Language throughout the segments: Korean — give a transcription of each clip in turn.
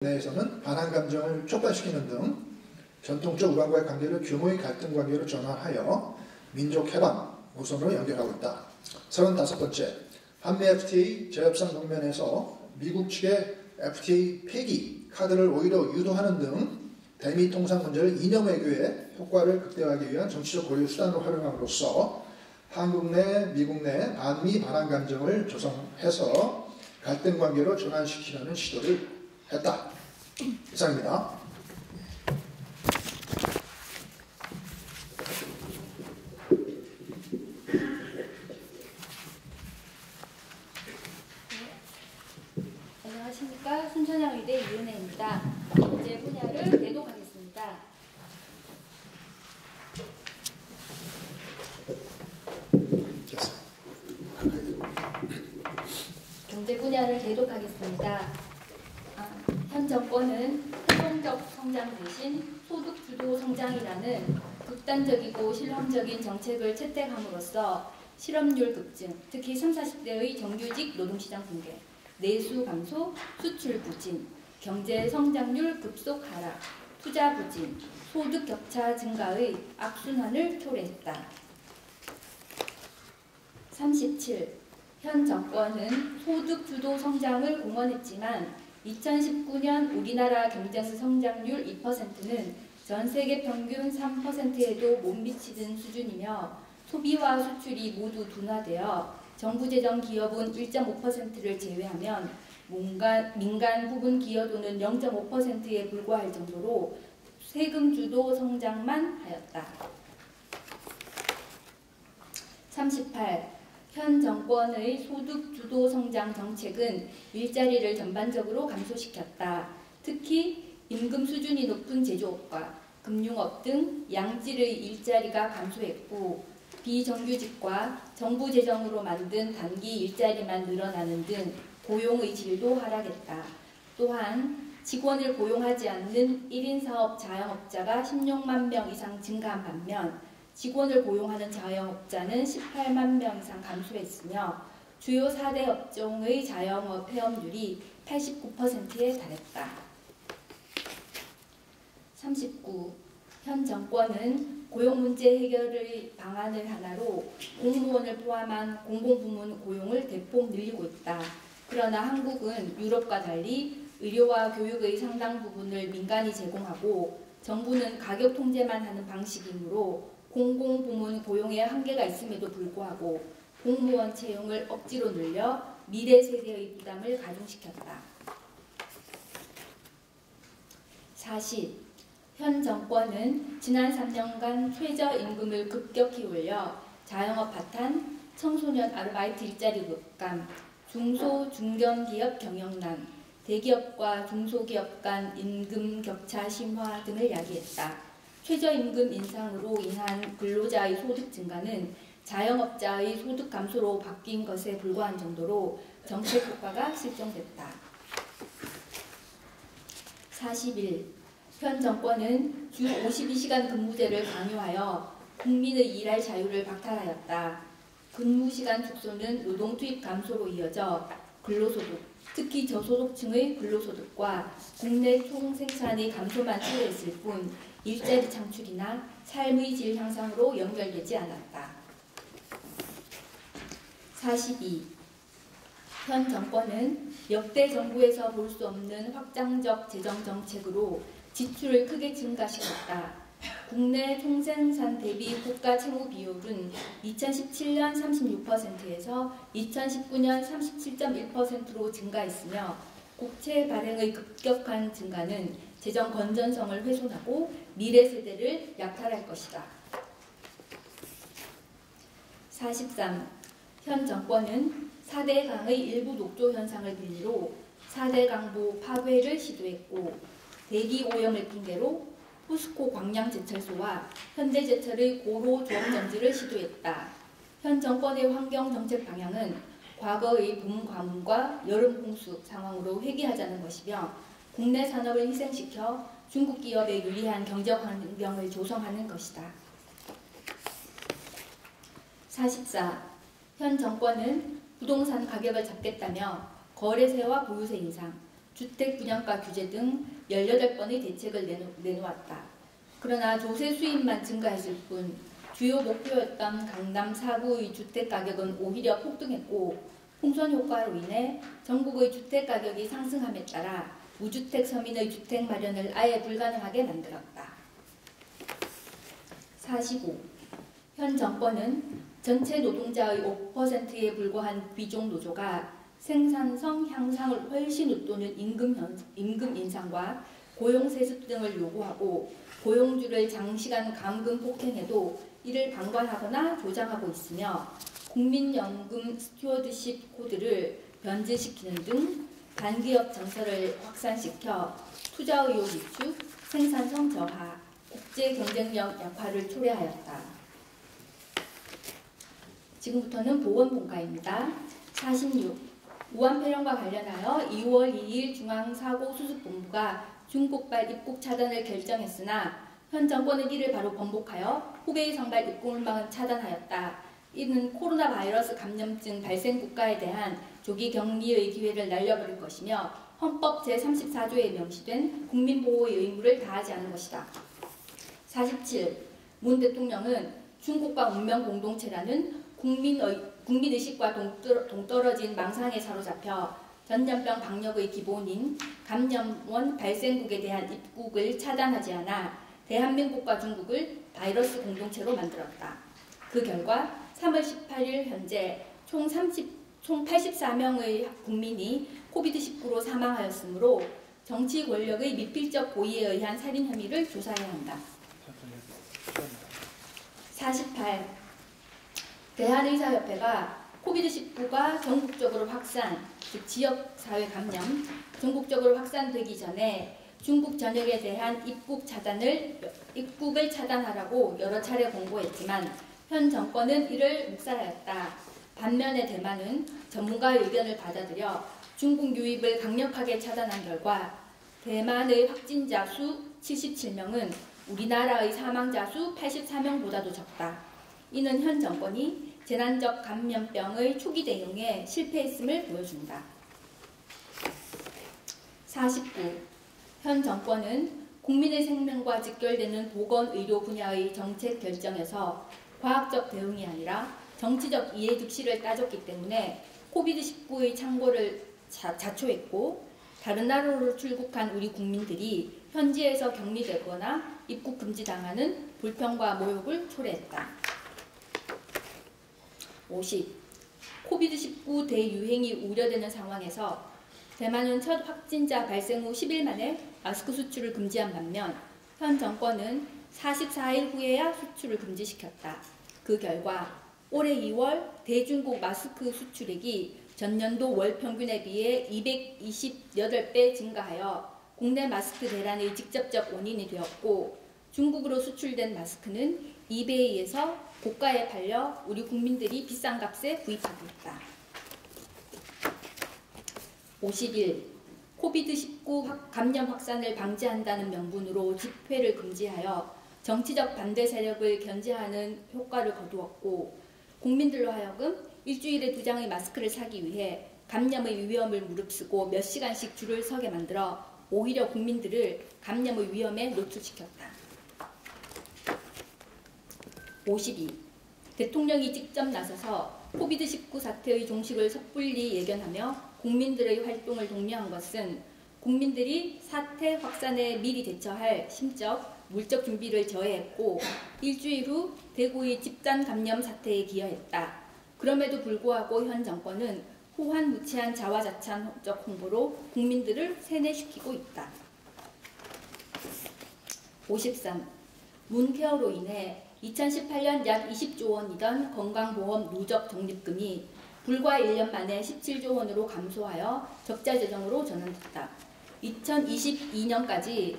내에서는 반항 감정을 촉발시키는 등 전통적 우방과의 관계를 규모의 갈등 관계로 전환하여 민족 해방 우선으로 연결하고 있다. 35번째, 한미 FTA 재협상 국면에서 미국 측의 FTA 폐기 카드를 오히려 유도하는 등 대미 통상 문제를 이념 외교의 효과를 극대화하기 위한 정치적 고유 수단으로 활용함으로써 한국 내, 미국 내 반미 반항 감정을 조성해서 갈등 관계로 전환시키려는 시도를 했다. 이상입니다. 안녕하십니까. 순천향의대 이은혜입니다. 경제 분야를 대독하겠습니다. 경제 분야를 대독하겠습니다. 현 정권은 활동적 성장 대신 소득 주도 성장이라는 극단적이고 실험적인 정책을 채택함으로써 실업률 급증, 특히 30, 40대의 정규직 노동시장 붕괴, 내수 감소, 수출 부진, 경제 성장률 급속 하락, 투자 부진, 소득 격차 증가의 악순환을 초래했다. 37. 현 정권은 소득 주도 성장을 공언했지만 2019년 우리나라 경제 성장률 2%는 전 세계 평균 3%에도 못 미치는 수준이며 소비와 수출이 모두 둔화되어 정부 재정 기여분 1.5%를 제외하면 민간 부분 기여도는 0.5%에 불과할 정도로 세금 주도 성장만 하였다. 38. 현 정권의 소득 주도 성장 정책은 일자리를 전반적으로 감소시켰다. 특히 임금 수준이 높은 제조업과 금융업 등 양질의 일자리가 감소했고 비정규직과 정부 재정으로 만든 단기 일자리만 늘어나는 등 고용의 질도 하락했다. 또한 직원을 고용하지 않는 1인 사업 자영업자가 16만 명 이상 증가한 반면 직원을 고용하는 자영업자는 18만 명 이상 감소했으며 주요 4대 업종의 자영업 폐업률이 89%에 달했다. 39. 현 정권은 고용 문제 해결의 방안을 하나로 공무원을 포함한 공공부문 고용을 대폭 늘리고 있다. 그러나 한국은 유럽과 달리 의료와 교육의 상당 부분을 민간이 제공하고 정부는 가격 통제만 하는 방식이므로 공공부문 고용에 한계가 있음에도 불구하고 공무원 채용을 억지로 늘려 미래 세대의 부담을 가중시켰다. 40. 현 정권은 지난 3년간 최저임금을 급격히 올려 자영업 파탄, 청소년 아르바이트 일자리 급감, 중소, 중견기업 경영난, 대기업과 중소기업 간 임금 격차 심화 등을 야기했다. 최저임금 인상으로 인한 근로자의 소득 증가는 자영업자의 소득 감소로 바뀐 것에 불과한 정도로 정책 효과가 실종됐다. 41. 현 정권은 주 52시간 근무제를 강요하여 국민의 일할 자유를 박탈하였다. 근무시간 축소는 노동 투입 감소로 이어져 근로소득, 특히 저소득층의 근로소득과 국내 총생산의 감소만 초래했을 뿐 일자리 창출이나 삶의 질 향상으로 연결되지 않았다. 42. 현 정권은 역대 정부에서 볼 수 없는 확장적 재정 정책으로 지출을 크게 증가시켰다. 국내 총생산 대비 국가 채무 비율은 2017년 36%에서 2019년 37.1%로 증가했으며 국채 발행의 급격한 증가는 재정 건전성을 훼손하고 미래 세대를 약탈할 것이다. 43. 현 정권은 4대 강의 일부 녹조 현상을 빌미로 4대 강보 파괴를 시도했고 대기 오염을 핑계로 포스코 광양제철소와 현대제철의 고로 조업 정지를 시도했다. 현 정권의 환경 정책 방향은 과거의 봄 가뭄과 여름 홍수 상황으로 회귀하자는 것이며 국내 산업을 희생시켜 중국 기업에 유리한 경제 환경을 조성하는 것이다. 44. 현 정권은 부동산 가격을 잡겠다며 거래세와 보유세 인상, 주택 분양가 규제 등 18번의 대책을 내놓았다. 그러나 조세 수입만 증가했을 뿐 주요 목표였던 강남 4구의 주택 가격은 오히려 폭등했고 풍선 효과로 인해 전국의 주택 가격이 상승함에 따라 무주택 서민의 주택 마련을 아예 불가능하게 만들었다. 45. 현 정권은 전체 노동자의 5%에 불과한 귀족 노조가 생산성 향상을 훨씬 웃도는 임금 인상과 고용 세습 등을 요구하고 고용주를 장시간 감금 폭행해도 이를 방관하거나 조장하고 있으며 국민연금 스튜어드십 코드를 변제시키는 등 반기업 정서를 확산시켜 투자 의욕 위축, 생산성 저하, 국제 경쟁력 약화를 초래하였다. 지금부터는 보건본과입니다. 46. 우한폐렴과 관련하여 2월 2일 중앙사고수습본부가 중국발 입국 차단을 결정했으나 현 정권은 이를 바로 번복하여 후베이 선발 입국을 차단하였다. 이는 코로나 바이러스 감염증 발생 국가에 대한 조기 격리의 기회를 날려버릴 것이며 헌법 제34조에 명시된 국민보호의 의무를 다하지 않은 것이다. 47. 문 대통령은 중국과 운명 공동체라는 국민의식과 동떨어진 망상에 사로잡혀 전염병 방역의 기본인 감염원 발생국에 대한 입국을 차단하지 않아 대한민국과 중국을 바이러스 공동체로 만들었다. 그 결과 3월 18일 현재 총 84명의 국민이 코비드19로 사망하였으므로 정치 권력의 미필적 고의에 의한 살인 혐의를 조사해야 한다. 48. 대한의사협회가 코비드19가 전국적으로 확산, 즉 지역사회 감염, 전국적으로 확산되기 전에 중국 전역에 대한 입국을 차단하라고 여러 차례 공고했지만 현 정권은 이를 묵살하였다. 반면에 대만은 전문가의 의견을 받아들여 중국 유입을 강력하게 차단한 결과 대만의 확진자 수 77명은 우리나라의 사망자 수 84명보다도 적다. 이는 현 정권이 재난적 감염병의 초기 대응에 실패했음을 보여준다. 49. 현 정권은 국민의 생명과 직결되는 보건의료 분야의 정책 결정에서 과학적 대응이 아니라 정치적 이해득실을 따졌기 때문에 코비드19의 창궐을 자초했고 다른 나라로 출국한 우리 국민들이 현지에서 격리되거나 입국 금지당하는 불평과 모욕을 초래했다. 50. 코비드19 대유행이 우려되는 상황에서 대만은 첫 확진자 발생 후 10일 만에 마스크 수출을 금지한 반면 현 정권은 44일 후에야 수출을 금지시켰다. 그 결과 올해 2월 대중국 마스크 수출액이 전년도 월 평균에 비해 228배 증가하여 국내 마스크 대란의 직접적 원인이 되었고 중국으로 수출된 마스크는 이베이에서 고가에 팔려 우리 국민들이 비싼 값에 구입하고 있다. 51. 코비드19 감염 확산을 방지한다는 명분으로 집회를 금지하여 정치적 반대 세력을 견제하는 효과를 거두었고 국민들로 하여금 일주일에 2장의 마스크를 사기 위해 감염의 위험을 무릅쓰고 몇 시간씩 줄을 서게 만들어 오히려 국민들을 감염의 위험에 노출시켰다. 52. 대통령이 직접 나서서 코비드19 사태의 종식을 섣불리 예견하며 국민들의 활동을 독려한 것은 국민들이 사태 확산에 미리 대처할 심적, 물적 준비를 저해했고 일주일 후 대구의 집단 감염 사태에 기여했다. 그럼에도 불구하고 현 정권은 호환무치한 자화자찬적 홍보로 국민들을 세뇌시키고 있다. 53. 문케어로 인해 2018년 약 20조 원이던 건강보험 누적 적립금이 불과 1년 만에 17조 원으로 감소하여 적자 재정으로 전환됐다. 2022년까지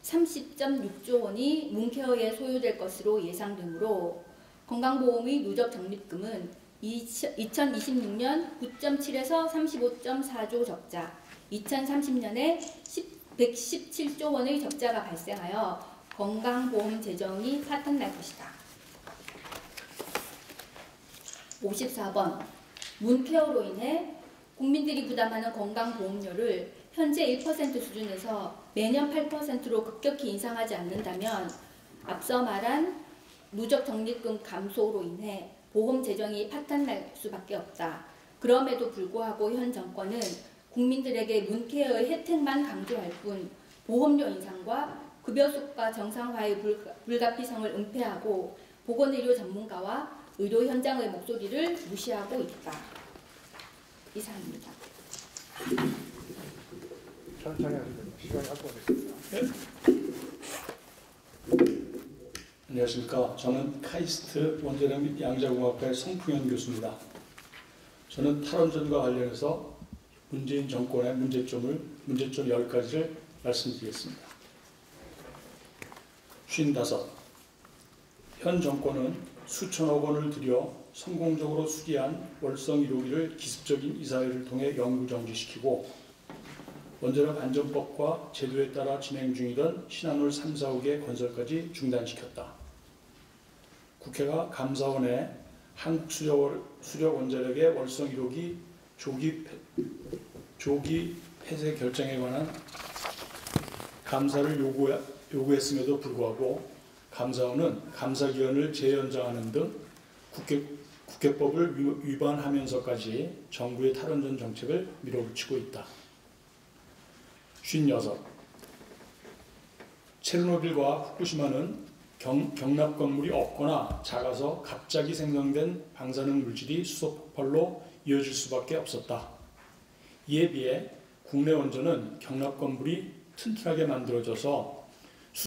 30.6조 원이 문케어에 소요될 것으로 예상되므로 건강보험의 누적 적립금은 2026년 9.7에서 35.4조 적자, 2030년에 117조 원의 적자가 발생하여 건강보험 재정이 파탄날 것이다. 54번. 문케어로 인해 국민들이 부담하는 건강보험료를 현재 1% 수준에서 매년 8%로 급격히 인상하지 않는다면 앞서 말한 누적 적립금 감소로 인해 보험 재정이 파탄날 수밖에 없다. 그럼에도 불구하고 현 정권은 국민들에게 문케어의 혜택만 강조할 뿐 보험료 인상과 급여 수가 정상화의 불가피성을 은폐하고 보건의료 전문가와 의료 현장의 목소리를 무시하고 있다. 이상입니다. 천천히 하시면 시간이 확보됐습니다. 안녕하십니까. 저는 카이스트 원자력 및 양자공학과의 성풍현 교수입니다. 저는 탈원전과 관련해서 문재인 정권의 문제점 10가지를 말씀드리겠습니다. 55. 현 정권은 수천억 원을 들여 성공적으로 수리한 월성 1호기를 기습적인 이사회를 통해 영구 정지시키고 원자력 안전법과 제도에 따라 진행 중이던 신한울 3, 4호기의 건설까지 중단시켰다. 국회가 감사원에 한국수력원자력의 월성 1호기 조기 폐쇄 결정에 관한 감사를 요구했음에도 불구하고 감사원은 감사기간을 재연장하는 등 국회법을 위반하면서까지 정부의 탈원전 정책을 밀어붙이고 있다. 56. 체르노빌과 후쿠시마는 경납 건물이 없거나 작아서 갑자기 생성된 방사능 물질이 수소 폭발로 이어질 수밖에 없었다. 이에 비해 국내 원전은 경납 건물이 튼튼하게 만들어져서